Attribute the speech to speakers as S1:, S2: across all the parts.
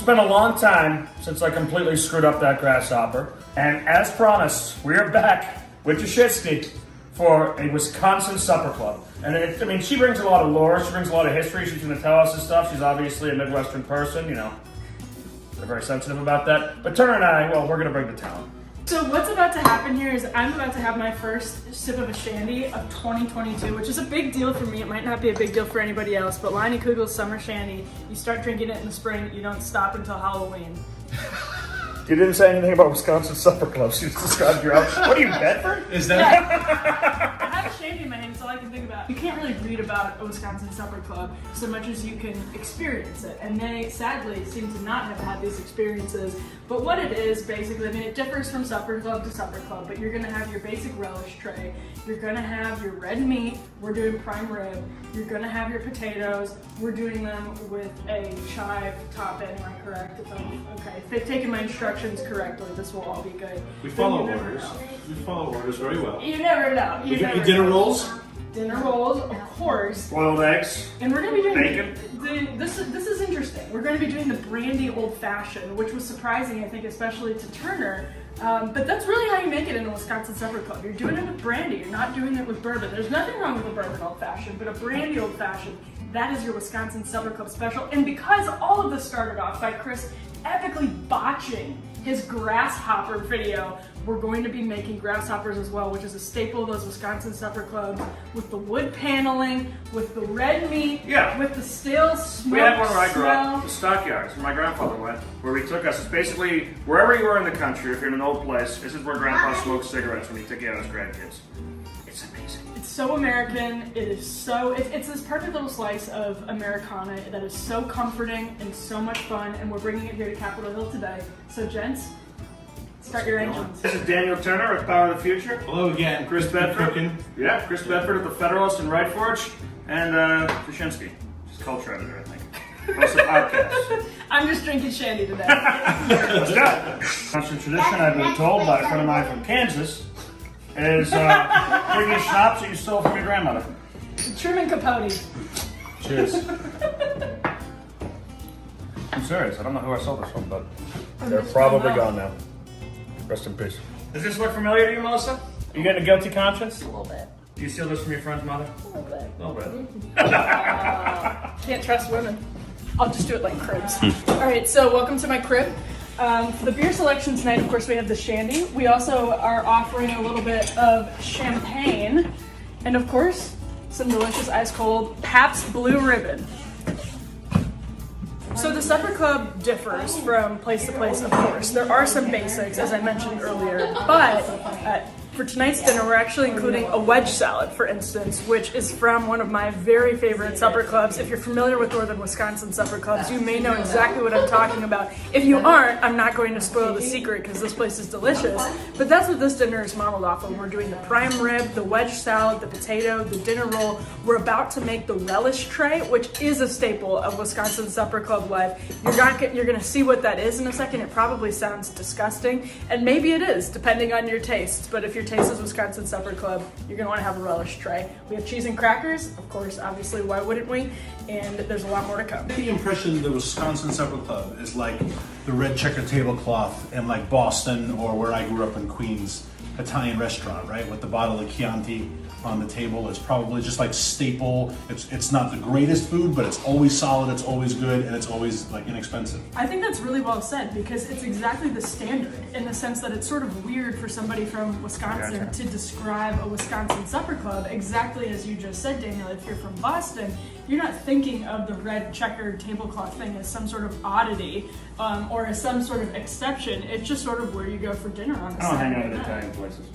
S1: been a long time since I completely screwed up that Grasshopper, and as promised, we are back with Jashinsky for a Wisconsin supper club. And she brings a lot of lore, she brings a lot of history, she's gonna tell us this stuff. She's obviously a Midwestern person, you know. They're very sensitive about that. But Turner and I, well, we're gonna bring the talent.
S2: So what's about to happen here is I'm about to have my first sip of a shandy of 2022, which is a big deal for me. It might not be a big deal for anybody else, but Liney Kugel's summer shandy, you start drinking it in the spring, you don't stop until Halloween.
S1: You didn't say anything about Wisconsin supper clubs. You just described your own. What are you, Bedford?
S2: Is that? Yeah. I have a shandy in my hand, it's all I can think about. You can't really read about a Wisconsin supper club so much as you can experience it. And they, sadly, seem to not have had these experiences. But what it is, basically, it differs from supper club to supper club, but you're gonna have your basic relish tray. You're gonna have your red meat. We're doing prime rib. You're gonna have your potatoes. We're doing them with a chive topping, am I correct? Okay, if they've taken my instructions correctly, this will all be good.
S3: We follow orders. We follow orders very well.
S2: You never know.
S3: You got your dinner rolls?
S2: Dinner rolls, of course.
S1: Boiled eggs.
S2: And we're gonna be doing
S1: bacon.
S2: This is interesting. We're gonna be doing the brandy old fashioned, which was surprising, I think, especially to Turner. But that's really how you make it in a Wisconsin supper club. You're doing it with brandy. You're not doing it with bourbon. There's nothing wrong with a bourbon old fashioned, but a brandy old fashioned, that is your Wisconsin supper club special. And because all of this started off by Chris epically botching his Grasshopper video, we're going to be making Grasshoppers as well, which is a staple of those Wisconsin supper clubs, with the wood paneling, with the red meat, with the stale smoke.
S1: We had one where I grew up, the stockyards, where my grandfather went, where he took us. It's basically wherever you were in the country, if you're in an old place, this is where Grandpa smoked cigarettes when he took out his grandkids. It's amazing.
S2: It's so American. It is so, it's this perfect little slice of Americana that is so comforting and so much fun, and we're bringing it here to Capitol Hill today. So gents, start your engines.
S1: This is Daniel Turner with Power of the Future.
S3: Hello again.
S1: Chris Bedford. Yeah, Chris Bedford at the Federalist in Right Forge. And Jashinsky, just culture editor, I think. Host of podcast.
S2: I'm just drinking shandy today.
S1: Let's go. Constant tradition, I've been told by a friend of mine from Kansas, is drinking schnapps that you stole from your grandmother.
S2: Truman Capote.
S1: Cheers. I'm serious, I don't know who I sold this from, but they're probably gone now. Rest in peace. Does this look familiar to you, Melissa? Are you getting a guilty conscience?
S2: A little bit.
S1: Do you steal this from your friend's mother?
S2: A little bit.
S1: A little bit.
S2: Can't trust women. I'll just do it like cribs. All right, so welcome to my crib. For the beer selection tonight, of course, we have the shandy. We also are offering a little bit of champagne. And of course, some delicious ice cold Pabst Blue Ribbon. So the supper club differs from place to place, of course. There are some basics, as I mentioned earlier, but for tonight's dinner, we're actually including a wedge salad, for instance, which is from one of my very favorite supper clubs. If you're familiar with Northern Wisconsin supper clubs, you may know exactly what I'm talking about. If you aren't, I'm not going to spoil the secret because this place is delicious. But that's what this dinner is modeled off of. We're doing the prime rib, the wedge salad, the potato, the dinner roll. We're about to make the relish tray, which is a staple of Wisconsin supper club life. You're going to see what that is in a second. It probably sounds disgusting, and maybe it is, depending on your tastes. But if your taste is Wisconsin supper club, you're going to want to have a relish tray. We have cheese and crackers, of course, obviously, why wouldn't we? And there's a lot more to come.
S3: The impression the Wisconsin supper club is like the red checker tablecloth in like Boston or where I grew up in Queens, Italian restaurant, right? With the bottle of Chianti on the table. It's probably just like staple. It's not the greatest food, but it's always solid, it's always good, and it's always like inexpensive.
S2: I think that's really well said because it's exactly the standard in the sense that it's sort of weird for somebody from Wisconsin to describe a Wisconsin supper club exactly as you just said, Daniel. If you're from Boston, you're not thinking of the red checkered tablecloth thing as some sort of oddity or as some sort of exception. It's just sort of where you go for dinner on a
S1: I don't hang out
S2: Saturday
S1: at
S2: night.
S1: Italian places.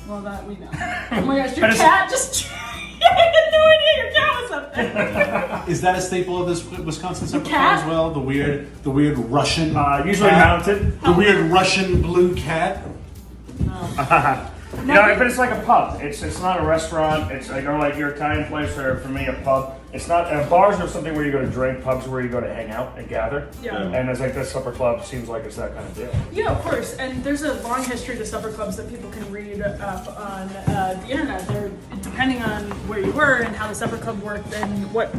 S2: Well, that we know. Oh my gosh, your cat just... I had no idea your cat was up there.
S3: Is that a staple of this Wisconsin supper
S2: cat?
S3: club as well? The weird Russian
S1: usually
S3: cat?
S1: mounted.
S3: The weird Russian blue cat?
S1: No, but it's like a pub. It's not a restaurant. It's like, or like your Italian place, or for me, a pub. It's not bars are something where you go to drink. Pubs are where you go to hang out and gather.
S2: Yeah.
S1: And it's like this supper club seems like it's that kind of deal.
S2: Yeah, of course. And there's a long history to supper clubs that people can read up on the internet. They're depending on where you were and how the supper club worked and what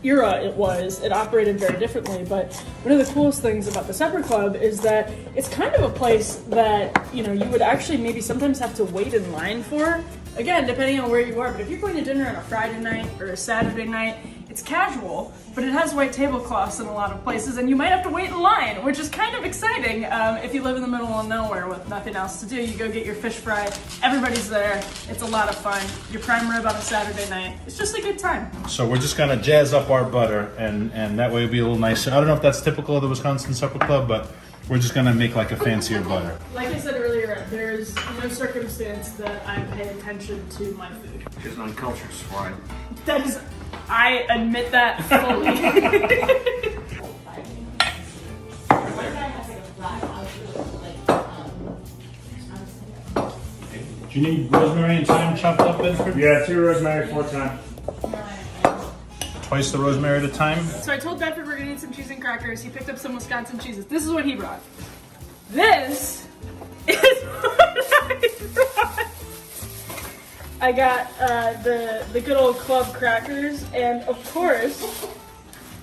S2: era it operated very differently. But one of the coolest things about the Supper Club is that it's kind of a place that, you know, you would actually maybe sometimes have to wait in line for. Again, depending on where you are, but if you're going to dinner on a Friday night or a Saturday night, it's casual, but it has white tablecloths in a lot of places, and you might have to wait in line, which is kind of exciting. If you live in the middle of nowhere with nothing else to do, you go get your fish fry, everybody's there, it's a lot of fun. Your prime rib on a Saturday night, it's just a good time.
S3: So we're just gonna jazz up our butter, and that way it'll be a little nicer. I don't know if that's typical of the Wisconsin Supper Club, but we're just gonna make like a fancier butter.
S2: Like I said earlier, there's no circumstance that I pay attention to my food.
S1: She's an uncultured swine.
S2: That is, I admit that fully.
S3: Do you need rosemary and thyme chopped up, Bedford?
S1: Yeah, 2 rosemary, 4 thyme.
S3: Twice the rosemary at a time.
S2: So I told Bedford we're gonna eat some cheese and crackers. He picked up some Wisconsin cheeses. This is what he brought. This is what I brought. I got the good old club crackers and of course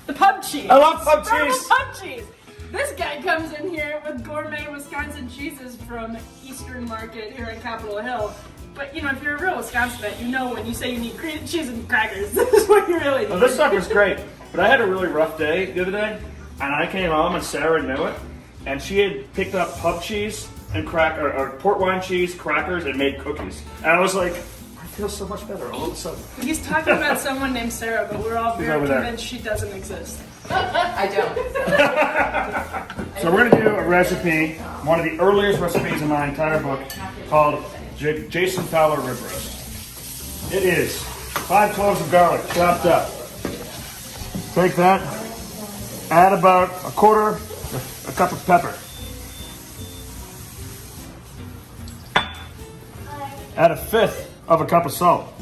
S2: the pub cheese.
S1: I love pub
S2: From
S1: cheese.
S2: the pub cheese. This guy comes in here with gourmet Wisconsin cheeses from Eastern Market here in Capitol Hill. But you know, if you're a real Wisconsinite, you know when you say you need cheese and crackers, this is what you really need.
S1: Well, this stuff was great, but I had a really rough day the other day, and I came home and Sarah knew it, and she had picked up pub cheese and or port wine cheese, crackers, and made cookies. And I was like, I feel so much better all of a sudden.
S2: He's talking about someone named Sarah, but we're all very
S1: over there.
S2: convinced she doesn't exist.
S4: I don't.
S1: So we're gonna do a recipe, one of the earliest recipes in my entire book, called Jason Fowler rib roast. It is 5 cloves of garlic chopped up. Take that, add about a cup of pepper. Add 1/5 of a cup of salt.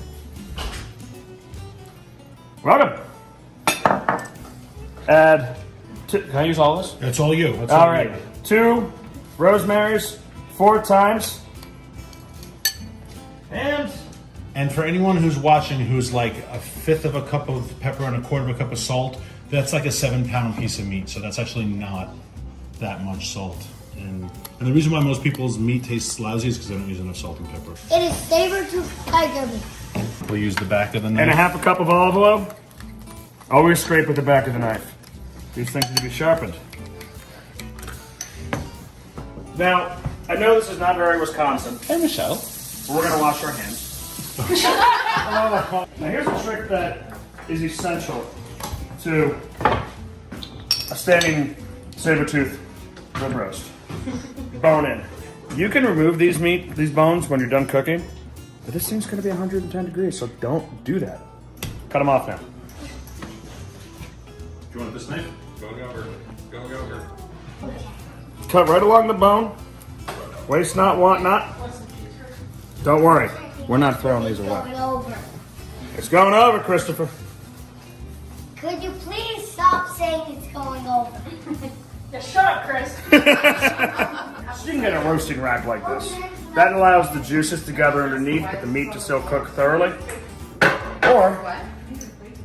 S1: Welcome. Add, can I use all this?
S3: That's all you. That's
S1: All right, 2 rosemaries, 4 thymes,
S3: And for anyone who's watching who's like 1/5 of a cup of pepper and 1/4 of a cup of salt, that's like a 7-pound piece of meat. So that's actually not that much salt. And the reason why most people's meat tastes lousy is because they don't use enough salt and pepper.
S5: It is saber to tiger meat.
S3: We'll use the back of the knife.
S1: and a 1/2 cup of olive oil. Always scrape with the back of the knife. These things need to be sharpened. Now, I know this is not very Wisconsin,
S3: Hey, Michelle.
S1: but we're gonna wash our hands. Now here's a trick that is essential to a standing saber-tooth rib roast. Bone in. You can remove these bones when you're done cooking, but this thing's gonna be 110 degrees, so don't do that. Cut them off now.
S3: Do you want this knife?
S4: Go over.
S1: Cut right along the bone. Waste not, want not. Don't worry, we're not throwing these away.
S5: Going over.
S1: It's going over, Christopher.
S5: Could you please stop saying it's going over?
S2: Yeah, shut up, Chris.
S1: You can get a roasting rack like this. That allows the juices to gather underneath, but the meat to still cook thoroughly. Or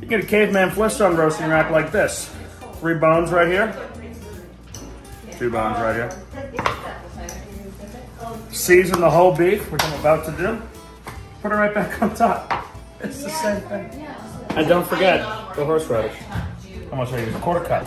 S1: you can get a caveman Flintstone roasting rack like this. 3 bones right here. 2 bones right here. Season the whole beef, which I'm about to do. Put it right back on top. It's the same thing. And don't forget the horseradish. How much I use? 1/4 cup.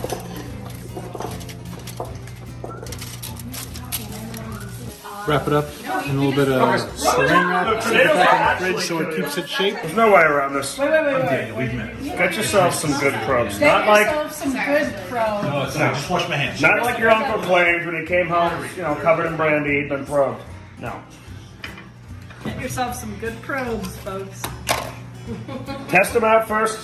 S3: Wrap it up in a little bit of saran wrap. Stick it back in the fridge so it keeps its shape.
S1: There's no way around this.
S2: Wait.
S3: Okay, leave minutes.
S1: Get yourself some good probes.
S2: Get
S1: Not like
S2: yourself some good pro.
S3: No, it's not. Just wash my hands.
S1: Not like your uncle claimed when he came home, covered in brandy, he'd been probed. No.
S2: Get yourself some good probes, folks.
S1: Test them out first.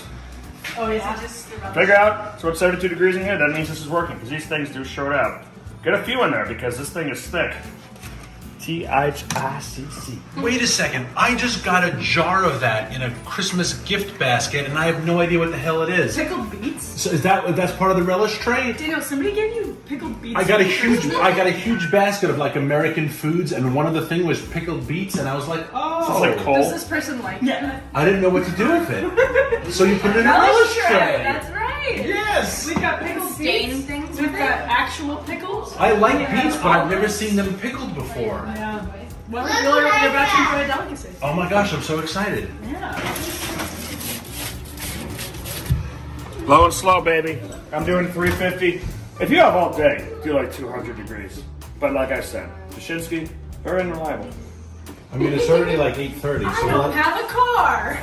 S2: Oh, is it just...
S1: Figure out, so it's 72 degrees in here, that means this is working, because these things do short out. Get a few in there, because this thing is thick. P-H-I-C-C.
S3: Wait a second. I just got a jar of that in a Christmas gift basket, and I have no idea what the hell it is.
S2: Pickled beets?
S3: So that's part of the relish tray?
S2: Daniel, somebody gave you pickled beets.
S3: I got a huge basket of like American foods, and one of the thing was pickled beets, and I was like, oh,
S1: It's like cold.
S2: Does this person like it?
S3: I didn't know what to do with it. So you put it in a relish tray.
S2: That's right.
S3: Yes.
S2: We've got pickled beets. We've got actual pickles.
S3: I like beets, but I've never seen them pickled before.
S2: Yeah. Well, you're about to enjoy a delicacy.
S3: Oh my gosh, I'm so excited.
S2: Yeah.
S1: Low and slow, baby. I'm doing 350. If you have all day, do like 200 degrees. But like I said, Tuschinski, very unreliable.
S3: I mean, it's already like 8:30,
S2: I
S3: so
S2: don't have a car.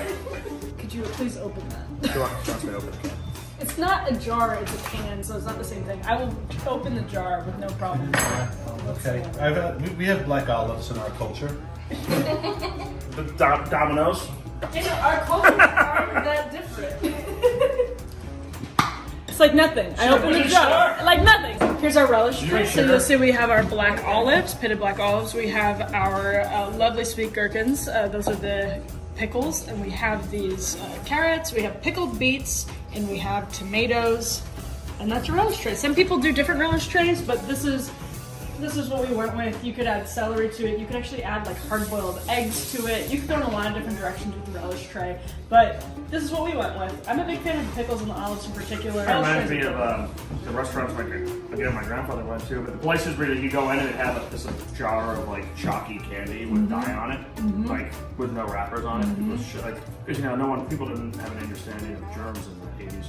S2: Could you please open that?
S1: Come on, trust me, open it.
S2: It's not a jar, it's a can, so it's not the same thing. I will open the jar with no problem.
S3: Okay, we have black olives in our culture.
S1: The Dominoes.
S2: Our cultures aren't that different. It's like nothing. I opened the jar. Like nothing. Here's our relish tray. So you'll see we have our black olives, pitted black olives. We have our lovely sweet gherkins. Those are the pickles. And we have these carrots. We have pickled beets. And we have tomatoes. And that's a relish tray. Some people do different relish trays, but this is what we went with. You could add celery to it. You could actually add like hard-boiled eggs to it. You could go in a lot of different directions with the relish tray. But this is what we went with. I'm a big fan of the pickles and the olives in particular.
S1: It reminds me of the restaurants like again my grandfather went to, but the places where you go in and it had like this jar of like chalky candy with dye on it, like with no wrappers on it. It was shit, like, because people didn't have an understanding of germs in the 80s.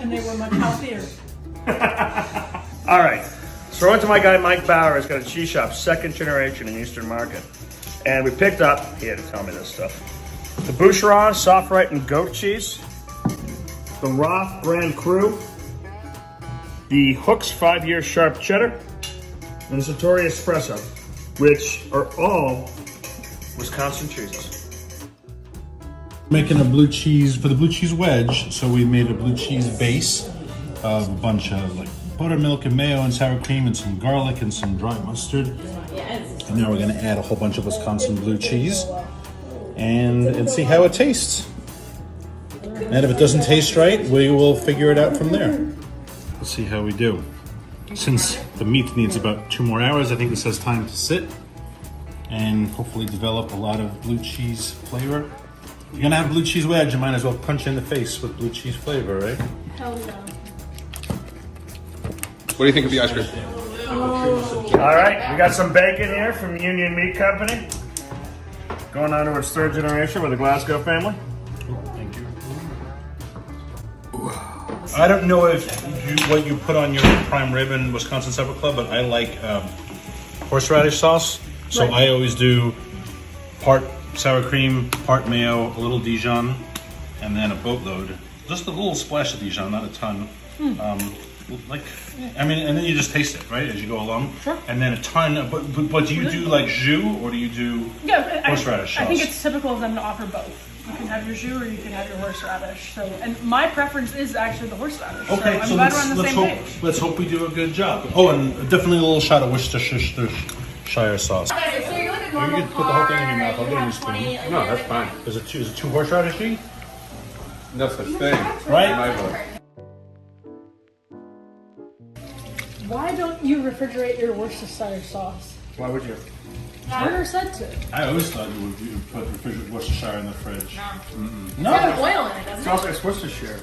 S2: And they were much healthier.
S1: All right. So I went to my guy Mike Bauer, who's got a cheese shop, second generation in Eastern Market. And we picked up, he had to tell me this stuff, the Boucheron soft ripened goat cheese, the Roth brand Cru, the Hooks 5-year sharp cheddar, and the Sartori Espresso, which are all Wisconsin cheeses.
S3: Making a blue cheese for the blue cheese wedge, so we made a blue cheese base of a bunch of like buttermilk and mayo and sour cream and some garlic and some dry mustard. And now we're gonna add a whole bunch of Wisconsin blue cheese and see how it tastes. And if it doesn't taste right, we will figure it out from there. Let's see how we do. Since the meat needs about 2 more hours, I think this has time to sit and hopefully develop a lot of blue cheese flavor. If you're gonna have blue cheese wedge, you might as well punch you in the face with blue cheese flavor, right?
S2: Hell yeah.
S4: What do you think of the ice cream?
S1: All right, we got some bacon here from Union Meat Company. Going on to its 3rd generation with the Glasgow family.
S3: Thank you. I don't know what you put on your prime rib in Wisconsin Supper Club, but I like horseradish sauce. So I always do part sour cream, part mayo, a little Dijon, and then a boatload. Just a little splash of Dijon, not a ton. And then you just taste it, right, as you go along.
S2: Sure.
S3: And then a ton, but do you do like jus or do you do horseradish sauce?
S2: I think it's typical of them to offer both. You can have your jus or you can have your horseradish. So, and my preference is actually the horseradish.
S3: Okay,
S2: so I'm glad we're on the
S3: let's
S2: same
S3: hope
S2: page.
S3: let's hope we do a good job. Oh, and definitely a little shot of Worcestershire sauce.
S5: So you're like a
S3: You
S5: normal
S3: can put the whole thing in your mouth. I'll
S5: car,
S3: get
S5: you
S3: you a
S5: have 20,
S3: spoon.
S4: No, that's fine.
S3: Is it too horseradishy?
S4: No such thing.
S3: Right?
S4: In my book.
S2: Why don't you refrigerate your Worcestershire sauce?
S1: Why would you?
S2: I never said to.
S3: I always thought you would put refrigerated Worcestershire in the fridge.
S5: It's got oil in it, doesn't
S1: It's
S5: it?
S1: also it's Worcestershire,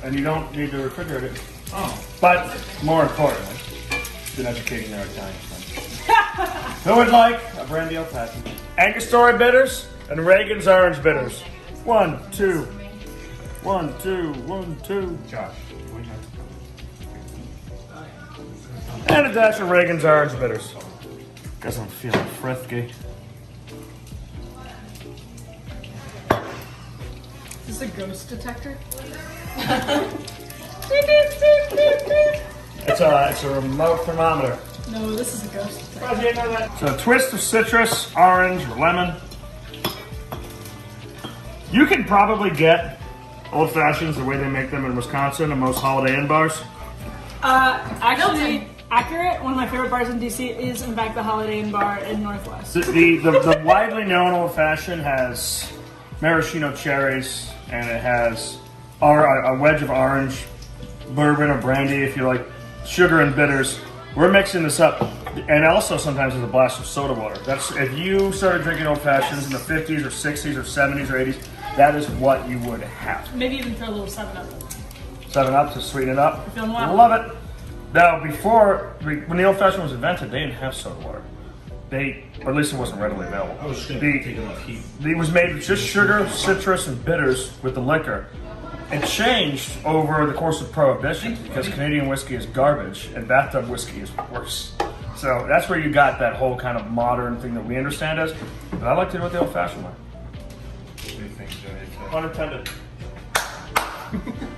S1: and you don't need to refrigerate it. Oh. But more importantly, been educating our Italian friends. Who would like a brandy old fashioned? Angostura bitters and Reagan's orange bitters. 1, 2. 1, 2, 1, 2. Josh. And a dash of Reagan's orange bitters. Guess I'm feeling frisky.
S2: Is this a ghost detector?
S1: It's a remote thermometer.
S2: No, this is a ghost detector.
S1: How do you know that? So a twist of citrus, orange, or lemon. You can probably get old fashions the way they make them in Wisconsin and most Holiday Inn bars.
S2: Actually, accurate. One of my favorite bars in DC is, in fact, the Holiday Inn bar in Northwest.
S1: The widely known old fashioned has maraschino cherries, and it has a wedge of orange, bourbon or brandy if you like, sugar and bitters. We're mixing this up, and also sometimes there's a blast of soda water. That's if you started drinking old fashions in the 50s or 60s or 70s or 80s, that is what you would have.
S2: Maybe even throw a little 7-Up.
S1: 7-Up to sweeten it up.
S2: Feeling wild.
S1: Love it. Now, when the old fashioned was invented, they didn't have soda water. Or at least it wasn't readily available.
S3: I was just going to take enough heat.
S1: It was made with just sugar, citrus, and bitters with the liquor. It changed over the course of Prohibition because Canadian whiskey is garbage and bathtub whiskey is worse. So that's where you got that whole kind of modern thing that we understand as. But I like to do it the old-fashioned way. Unintended.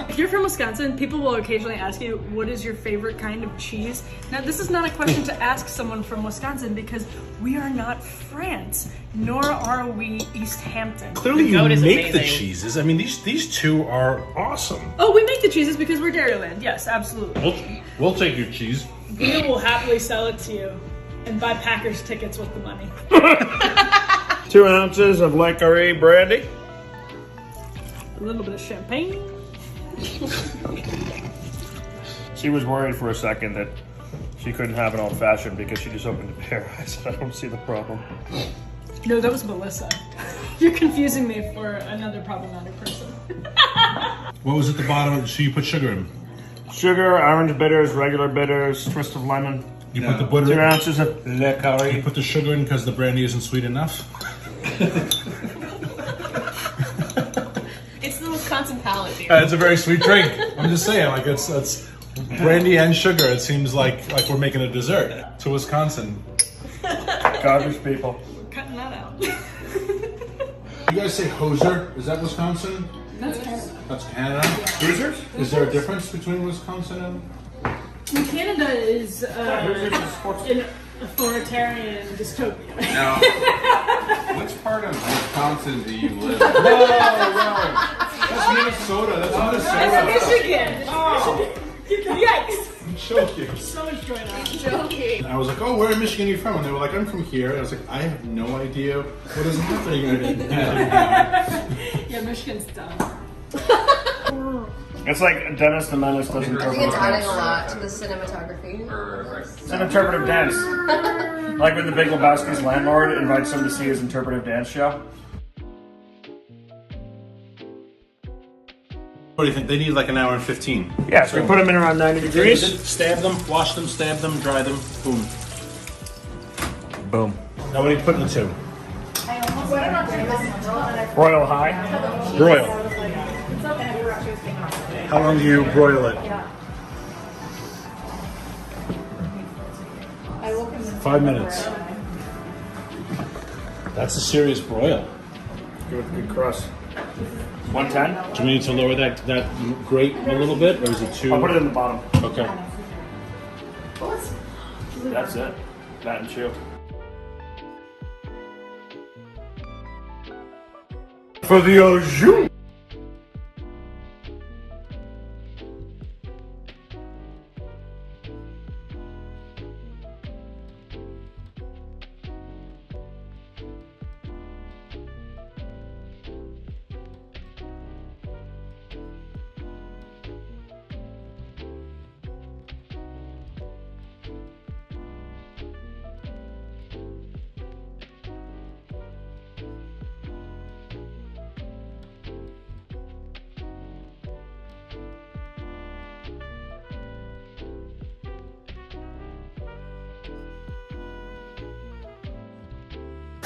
S2: If you're from Wisconsin, people will occasionally ask you, what is your favorite kind of cheese? Now, this is not a question to ask someone from Wisconsin because we are not France, nor are we East Hampton.
S3: Clearly, you
S6: goat is
S3: make the
S6: amazing.
S3: cheeses. I mean, these two are awesome.
S2: Oh, we make the cheeses because we're Dairyland. Yes, absolutely.
S3: We'll take your cheese.
S2: We will happily sell it to you and buy Packers tickets with the money.
S1: 2 ounces of Lancary brandy.
S2: A little bit of champagne.
S1: She was worried for a second that she couldn't have an old-fashioned because she just opened a beer. I said, I don't see the problem.
S2: No, that was Melissa. You're confusing me for another problematic person.
S3: What was at the bottom? So you put sugar in.
S1: Sugar, orange bitters, regular bitters, twist of lemon.
S3: You put the butter
S1: 2
S3: in.
S1: ounces of
S3: You
S1: Lancary.
S3: put the sugar in because the brandy isn't sweet enough.
S6: It's the Wisconsin palate, dude.
S3: It's a very sweet drink. I'm just saying, like it's brandy and sugar. It seems like we're making a dessert to Wisconsin.
S1: Garbage people.
S2: Cutting that out.
S3: You guys say hoser? Is that Wisconsin?
S2: That's Canada.
S3: That's Canada.
S1: Hoosiers?
S3: Is there a difference between Wisconsin and?
S2: Canada is
S1: Hoosiers is sports.
S2: an authoritarian dystopia.
S4: Now, which part of Wisconsin do you live in?
S3: That's Minnesota. That's
S2: That's
S3: Minnesota.
S2: Michigan. Oh. Yikes.
S3: I'm joking.
S2: So much going on.
S6: Joking.
S3: I was like, oh, where in Michigan are you from? And they were like, I'm from here. I was like, I have no idea what is happening right now.
S2: Yeah, Michigan's dumb.
S1: It's like Dennis the Menace does
S7: I think
S1: interpretive
S7: it's adding a
S1: dance.
S7: lot to the cinematography.
S1: It's an interpretive dance. Like when the Big Lebowski's landlord invites him to see his interpretive dance show.
S3: What do you think? They need like an hour and 15.
S1: Yeah, so we put them in around 90 degrees.
S3: Stab them, wash them, stab them, dry them. Boom.
S1: Boom.
S3: Now what are you putting it to?
S1: Royal high.
S3: Broil. How long do you broil it? 5 minutes. That's a serious broil.
S1: Good crust. 110?
S3: Do we need to lower that grate a little bit, or is it too?
S1: I'll put it in the bottom.
S3: Okay.
S1: That's it. That and chill. For the au jus.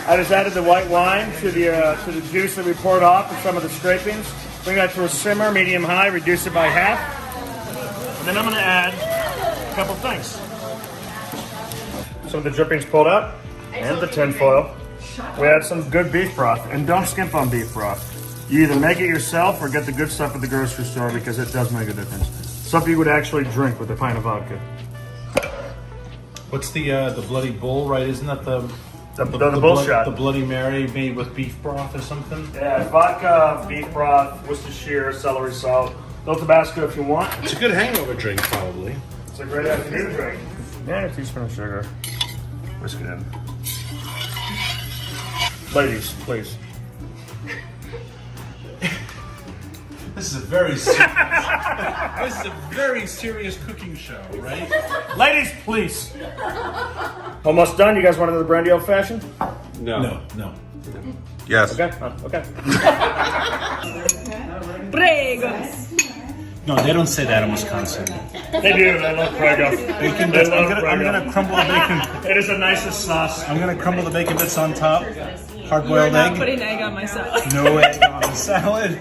S1: I just added the white wine to the juice that we poured off and some of the scrapings. Bring that to a simmer, medium high, reduce it by half. And then I'm going to add a couple things. Some of the drippings pulled out and the tin foil. We add some good beef broth, and don't skimp on beef broth. You either make it yourself or get the good stuff at the grocery store because it does make a difference. Something you would actually drink with a pint of vodka.
S3: What's the bloody bull? Right? Isn't that the
S1: bull shot.
S3: The Bloody Mary made with beef broth or something?
S1: Yeah, vodka, beef broth, Worcestershire, celery salt, little Tabasco if you want.
S3: It's a good hangover drink, probably.
S1: It's a great afternoon drink. And a teaspoon of sugar. Whisk it in. Ladies, please.
S3: This is a very serious cooking show, right?
S1: Ladies, please. Almost done. You guys want another brandy old fashioned?
S3: No.
S4: Yes.
S1: Okay. Okay.
S2: Prego.
S3: No, they don't say that in Wisconsin.
S1: They do. They love Prego.
S3: Bacon
S1: They
S3: bits.
S1: love
S3: I'm
S1: Prego.
S3: gonna crumble the bacon.
S1: It is the nicest sauce.
S3: I'm gonna crumble the bacon bits on top.
S2: You're
S3: Hard-boiled
S2: not
S3: egg.
S2: putting egg on my salad.
S3: No egg on the salad.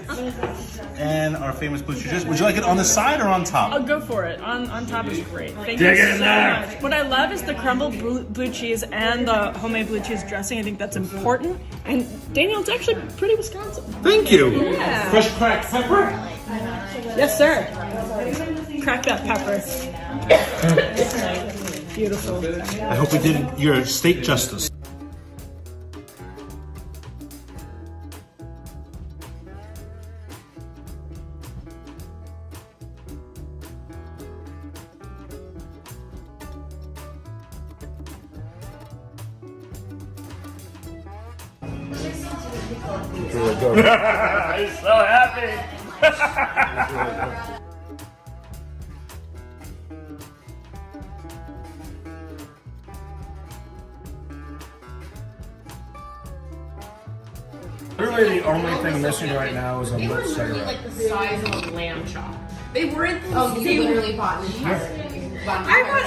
S3: And our famous blue cheese. Would you like it on the side or on top?
S2: I'll go for it. On top is great. Thank
S1: Dig
S2: you
S1: in
S2: so
S1: there.
S2: much. What I love is the crumbled blue cheese and the homemade blue cheese dressing. I think that's important. And Daniel, it's actually pretty Wisconsin.
S3: Thank you.
S2: Yeah.
S3: Fresh cracked pepper.
S2: Yes, sir. Crack that pepper. Beautiful.
S3: I hope we did your steak justice.
S1: He's so happy. Really, the only thing missing right now is a
S7: They were
S1: lit
S7: literally
S1: cigarette.
S7: like the size of a lamb chop. They weren't.
S6: Oh, you literally bought me.
S7: I want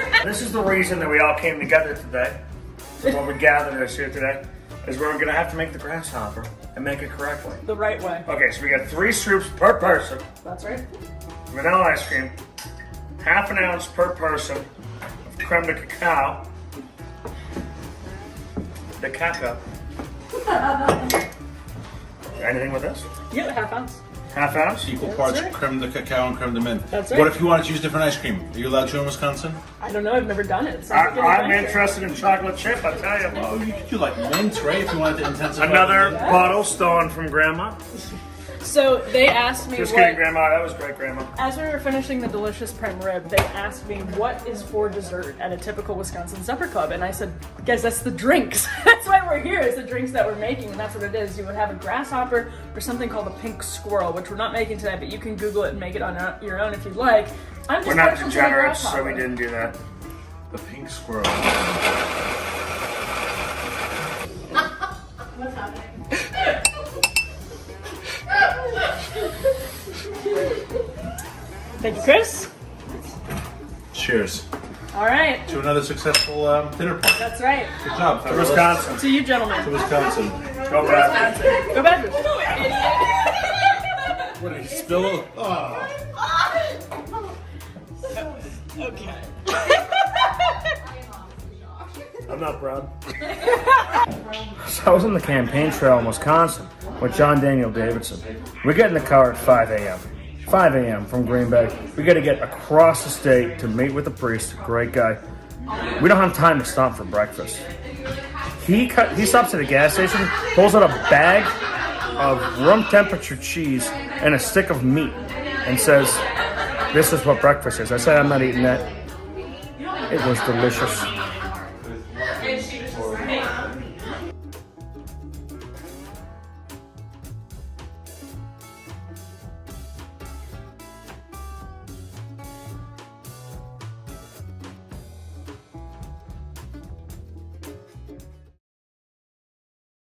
S7: everyone.
S1: This is the reason that we all came together today. So what we gathered us here today is we're gonna have to make the grasshopper and make it correctly.
S2: The right way.
S1: Okay, so we got 3 scoops per person.
S2: That's right.
S1: Vanilla ice cream, half an ounce per person of creme de cacao. The cacao. Anything with this?
S2: Yeah, half ounce.
S1: Half ounce?
S3: Equal parts creme de cacao and creme de mint.
S2: That's right.
S3: What if you wanted to use different ice cream? Are you allowed to in Wisconsin?
S2: I don't know. I've never done it. Sounds like an
S1: I'm
S2: adventure.
S1: interested in chocolate chip, I tell you.
S3: Oh, you could do like mint, right? If you wanted to intensify.
S1: Another
S3: the mint.
S1: bottle stolen from Grandma.
S2: So they asked me
S1: Just
S2: what,
S1: kidding, Grandma. That was great, Grandma.
S2: as we were finishing the delicious prime rib, they asked me what is for dessert at a typical Wisconsin supper club, and I said, guys, that's the drinks. That's why we're here. It's the drinks that we're making, and that's what it is. You would have a grasshopper or something called a pink squirrel, which we're not making today, but you can Google it and make it on your own if you'd like. I'm just
S1: We're not
S2: partial to the
S1: degenerates, so
S2: grasshopper.
S1: we didn't do that.
S3: The pink squirrel.
S6: What's happening?
S2: Thank you, Chris.
S3: Cheers
S2: All right,
S3: to another successful dinner party.
S2: that's right.
S3: Good job, Federalist.
S1: Wisconsin.
S2: To you, gentlemen.
S3: To Wisconsin.
S1: Go back.
S2: Go Bedford.
S3: What did he spill? Oh.
S2: Okay.
S1: I'm not proud. So I was on the campaign trail in Wisconsin with John Daniel Davidson. We get in the car at 5 a.m. 5 a.m. from Green Bay. We got to get across the state to meet with the priest. Great guy. We don't have time to stop for breakfast. He stops at a gas station, pulls out a bag of room temperature cheese and a stick of meat, and says, "This is what breakfast is." I said, "I'm not eating that." It was delicious.